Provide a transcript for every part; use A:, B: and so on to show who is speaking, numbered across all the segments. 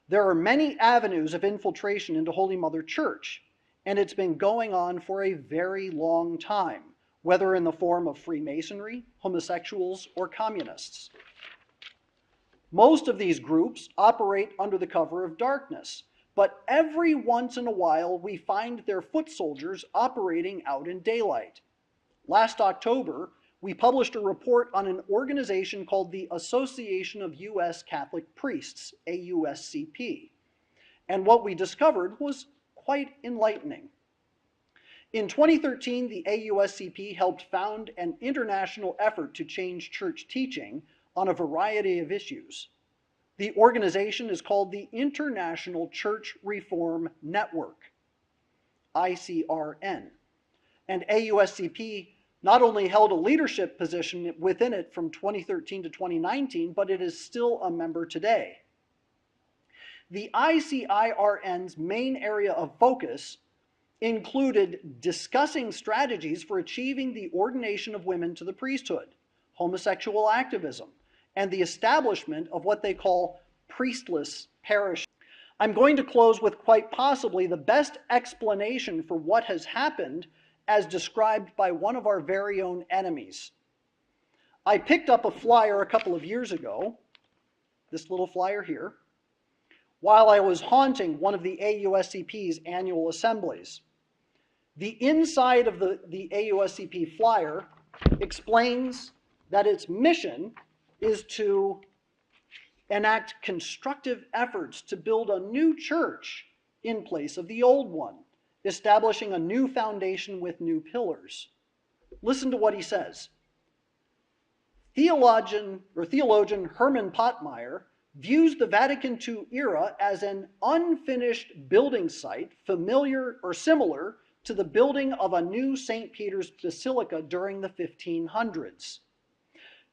A: There are many avenues of infiltration into Holy Mother Church, and it's been going on for a very long time, whether in the form of Freemasonry, homosexuals, or communists. Most of these groups operate under the cover of darkness, but every once in a while we find their foot soldiers operating out in daylight. Last October, we published a report on an organization called the Association of U.S. Catholic Priests, AUSCP, and what we discovered was quite enlightening. In 2013, the AUSCP helped found an international effort to change church teaching on a variety of issues. The organization is called the International Church Reform Network, ICRN, and AUSCP not only held a leadership position within it from 2013 to 2019, but it is still a member today. The ICIRN's main area of focus included discussing strategies for achieving the ordination of women to the priesthood, homosexual activism, and the establishment of what they call priestless parishes. I'm going to close with quite possibly the best explanation for what has happened as described by one of our very own enemies. I picked up a flyer a couple of years ago, this little flyer here, while I was haunting one of the AUSCP's annual assemblies. The inside of the AUSCP flyer explains that its mission is to enact constructive efforts to build a new church in place of the old one, establishing a new foundation with new pillars. Listen to what he says. Theologian Herman Pottmeyer views the Vatican II era as an unfinished building site familiar or similar to the building of a new St. Peter's Basilica during the 1500s.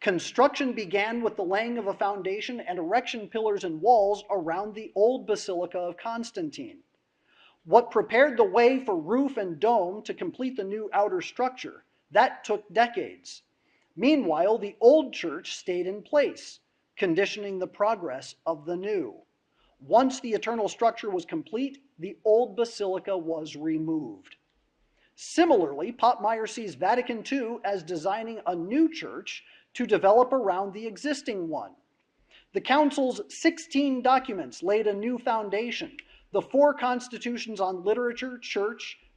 A: Construction began with the laying of a foundation and erection pillars and walls around the old Basilica of Constantine. What prepared the way for roof and dome to complete the new outer structure, that took decades. Meanwhile, the old church stayed in place, conditioning the progress of the new. Once the eternal structure was complete, the old basilica was removed. Similarly, Pottmeyer sees Vatican II as designing a new church to develop around the existing one. The Council's 16 documents laid a new foundation. The 4 constitutions on literature,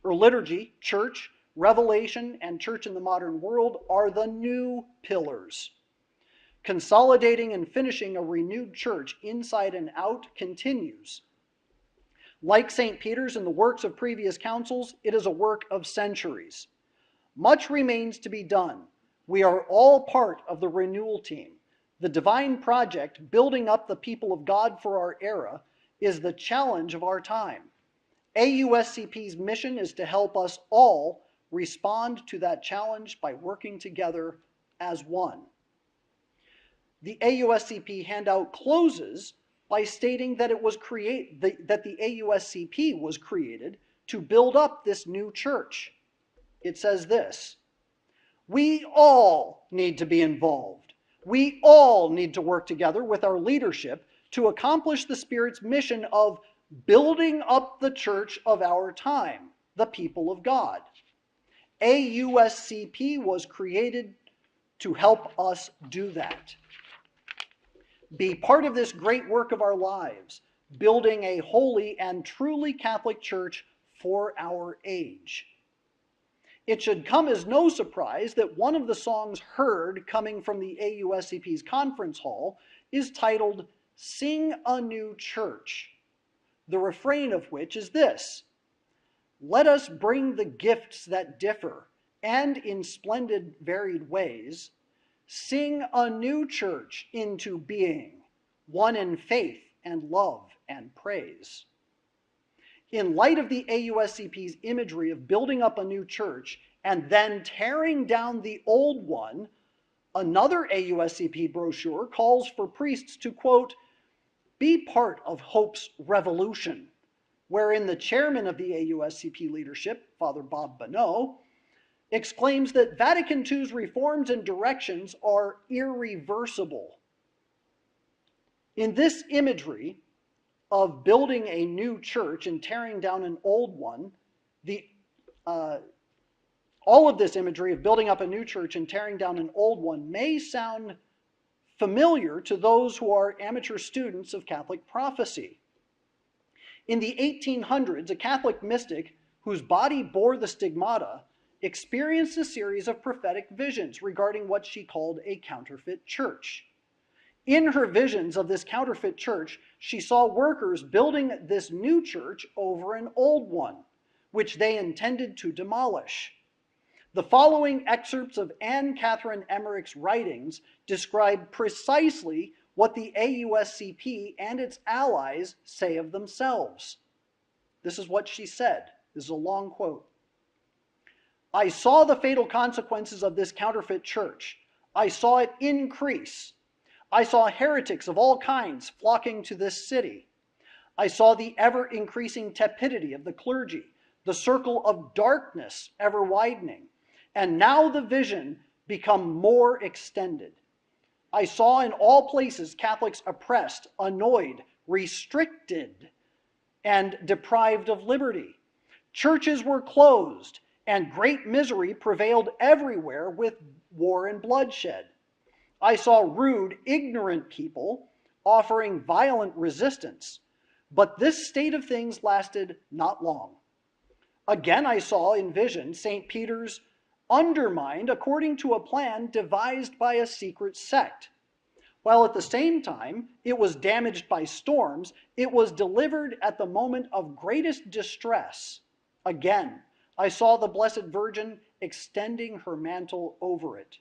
A: liturgy, church, revelation, and church in the modern world are the new pillars. Consolidating and finishing a renewed church inside and out continues. Like St. Peter's and the works of previous councils, it is a work of centuries. Much remains to be done. We are all part of the renewal team. The divine project, building up the people of God for our era, is the challenge of our time. AUSCP's mission is to help us all respond to that challenge by working together as one. The AUSCP handout closes by stating that that the AUSCP was created to build up this new church. It says this: we all need to be involved. We all need to work together with our leadership to accomplish the Spirit's mission of building up the church of our time, the people of God. AUSCP was created to help us do that. Be part of this great work of our lives, building a holy and truly Catholic church for our age. It should come as no surprise that one of the songs heard coming from the AUSCP's conference hall is titled "Sing a New Church," the refrain of which is this: let us bring the gifts that differ, and in splendid varied ways, sing a new church into being, one in faith and love and praise. In light of the AUSCP's imagery of building up a new church and then tearing down the old one, another AUSCP brochure calls for priests to, quote, be part of hope's revolution, wherein the chairman of the AUSCP leadership, Father Bob Bonneau, exclaims that Vatican II's reforms and directions are irreversible. In this imagery, of building a new church and tearing down an old one, uh, all of this imagery of building up a new church and tearing down an old one may sound familiar to those who are amateur students of Catholic prophecy. In the 1800s, a Catholic mystic whose body bore the stigmata experienced a series of prophetic visions regarding what she called a counterfeit church. In her visions of this counterfeit church, she saw workers building this new church over an old one, which they intended to demolish. The following excerpts of Anne Catherine Emmerich's writings describe precisely what the AUSCP and its allies say of themselves. This is what she said. This is a long quote. "I saw the fatal consequences of this counterfeit church. I saw it increase. I saw heretics of all kinds flocking to this city. I saw the ever-increasing tepidity of the clergy, the circle of darkness ever widening, and now the vision become more extended. I saw in all places Catholics oppressed, annoyed, restricted, and deprived of liberty. Churches were closed, and great misery prevailed everywhere with war and bloodshed. I saw rude, ignorant people offering violent resistance, but this state of things lasted not long. Again, I saw in vision St. Peter's undermined according to a plan devised by a secret sect. While at the same time it was damaged by storms, it was delivered at the moment of greatest distress. Again, I saw the Blessed Virgin extending her mantle over it.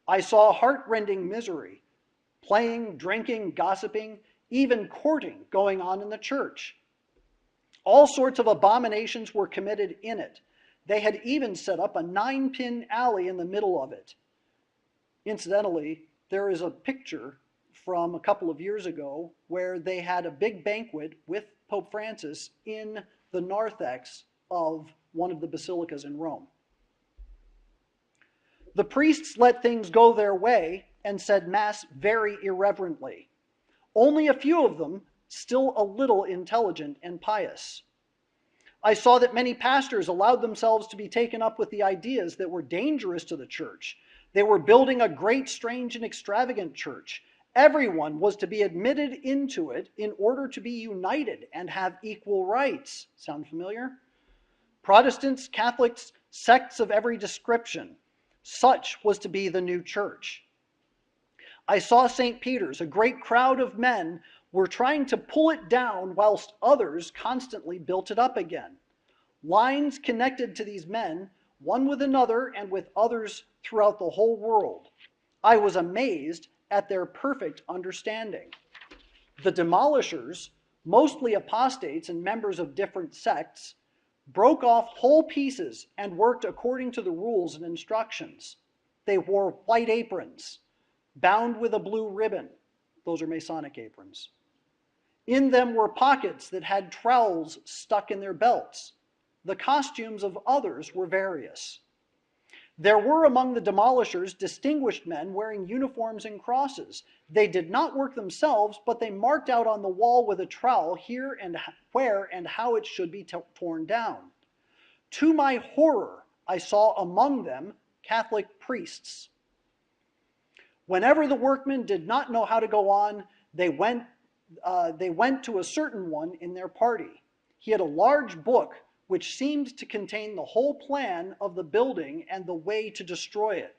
A: I saw heart-rending misery, playing, drinking, gossiping, even courting going on in the church. All sorts of abominations were committed in it. They had even set up a 9-pin alley in the middle of it. Incidentally, there is a picture from a couple of years ago where they had a big banquet with Pope Francis in the narthex of one of the basilicas in Rome. The priests let things go their way and said Mass very irreverently. Only a few of them still a little intelligent and pious. I saw that many pastors allowed themselves to be taken up with the ideas that were dangerous to the church. They were building a great, strange, and extravagant church. Everyone was to be admitted into it in order to be united and have equal rights. Sound familiar? Protestants, Catholics, sects of every description. Such was to be the new church. I saw St. Peter's. A great crowd of men were trying to pull it down whilst others constantly built it up again. Lines connected to these men, one with another and with others throughout the whole world. I was amazed at their perfect understanding. The demolishers, mostly apostates and members of different sects, broke off whole pieces and worked according to the rules and instructions. They wore white aprons, bound with a blue ribbon. Those are Masonic aprons. In them were pockets that had trowels stuck in their belts. The costumes of others were various. There were among the demolishers distinguished men wearing uniforms and crosses. They did not work themselves, but they marked out on the wall with a trowel here and where and how it should be torn down. To my horror, I saw among them Catholic priests. Whenever the workmen did not know how to go on, they went to a certain one in their party. He had a large book which seemed to contain the whole plan of the building and the way to destroy it.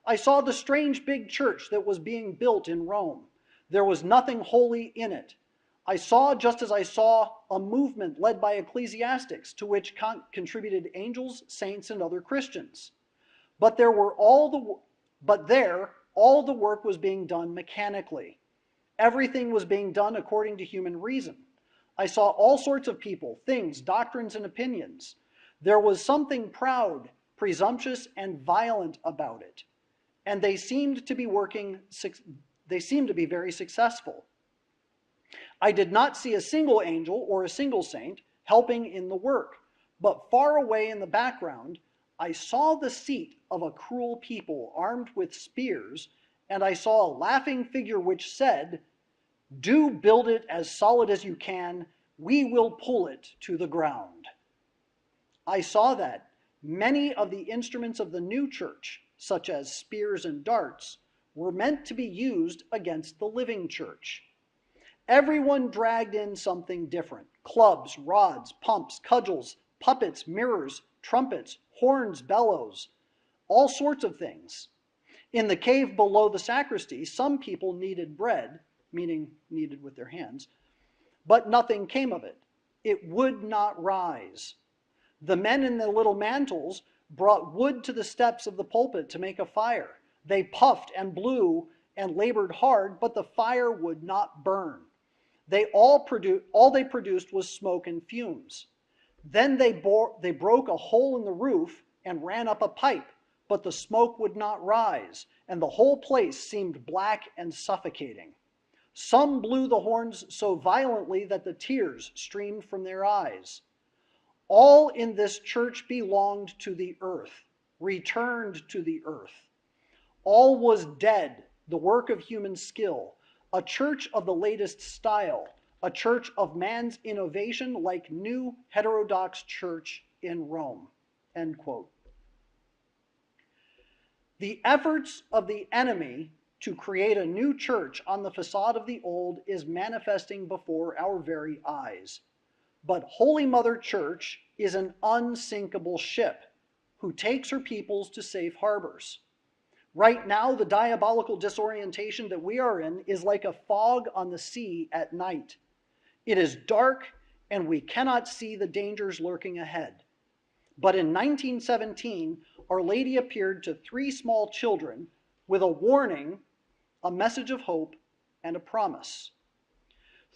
A: I saw the strange big church that was being built in Rome. There was nothing holy in it. I saw, just as I saw, a movement led by ecclesiastics to which contributed angels, saints, and other Christians. But there all the work was being done mechanically. Everything was being done according to human reason. I saw all sorts of people, things, doctrines, and opinions. There was something proud, presumptuous, and violent about it, and they seemed to be very successful. I did not see a single angel or a single saint helping in the work, but far away in the background, I saw the seat of a cruel people armed with spears, and I saw a laughing figure which said, Do build it as solid as you can. We will pull it to the ground. I saw that many of the instruments of the new church, such as spears and darts, were meant to be used against the living church. Everyone dragged in something different: clubs, rods, pumps, cudgels, puppets, mirrors, trumpets, horns, bellows, all sorts of things. In the cave below the sacristy, some people kneaded bread, meaning kneaded with their hands, but nothing came of it. It would not rise. The men in the little mantles brought wood to the steps of the pulpit to make a fire. They puffed and blew and labored hard, but the fire would not burn. All they produced was smoke and fumes. Then they broke a hole in the roof and ran up a pipe, but the smoke would not rise, and the whole place seemed black and suffocating. Some blew the horns so violently that the tears streamed from their eyes. All in this church belonged to the earth, returned to the earth. All was dead, the work of human skill, a church of the latest style, a church of man's innovation like new heterodox church in Rome. End quote. The efforts of the enemy to create a new church on the facade of the old is manifesting before our very eyes. But Holy Mother Church is an unsinkable ship who takes her peoples to safe harbors. Right now, the diabolical disorientation that we are in is like a fog on the sea at night. It is dark, and we cannot see the dangers lurking ahead. But in 1917, Our Lady appeared to 3 small children with a warning, a message of hope, and a promise.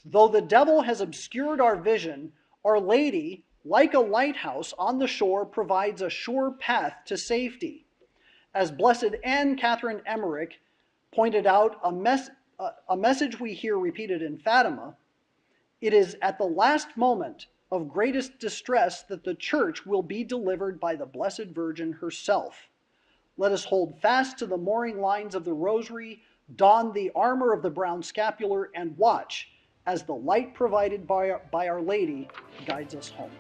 A: Though the devil has obscured our vision, Our Lady, like a lighthouse on the shore, provides a sure path to safety. As Blessed Anne Catherine Emmerich pointed out, a message we hear repeated in Fatima, it is at the last moment of greatest distress that the Church will be delivered by the Blessed Virgin herself. Let us hold fast to the mooring lines of the Rosary, don the armor of the brown scapular, and watch as the light provided by Our Lady guides us home.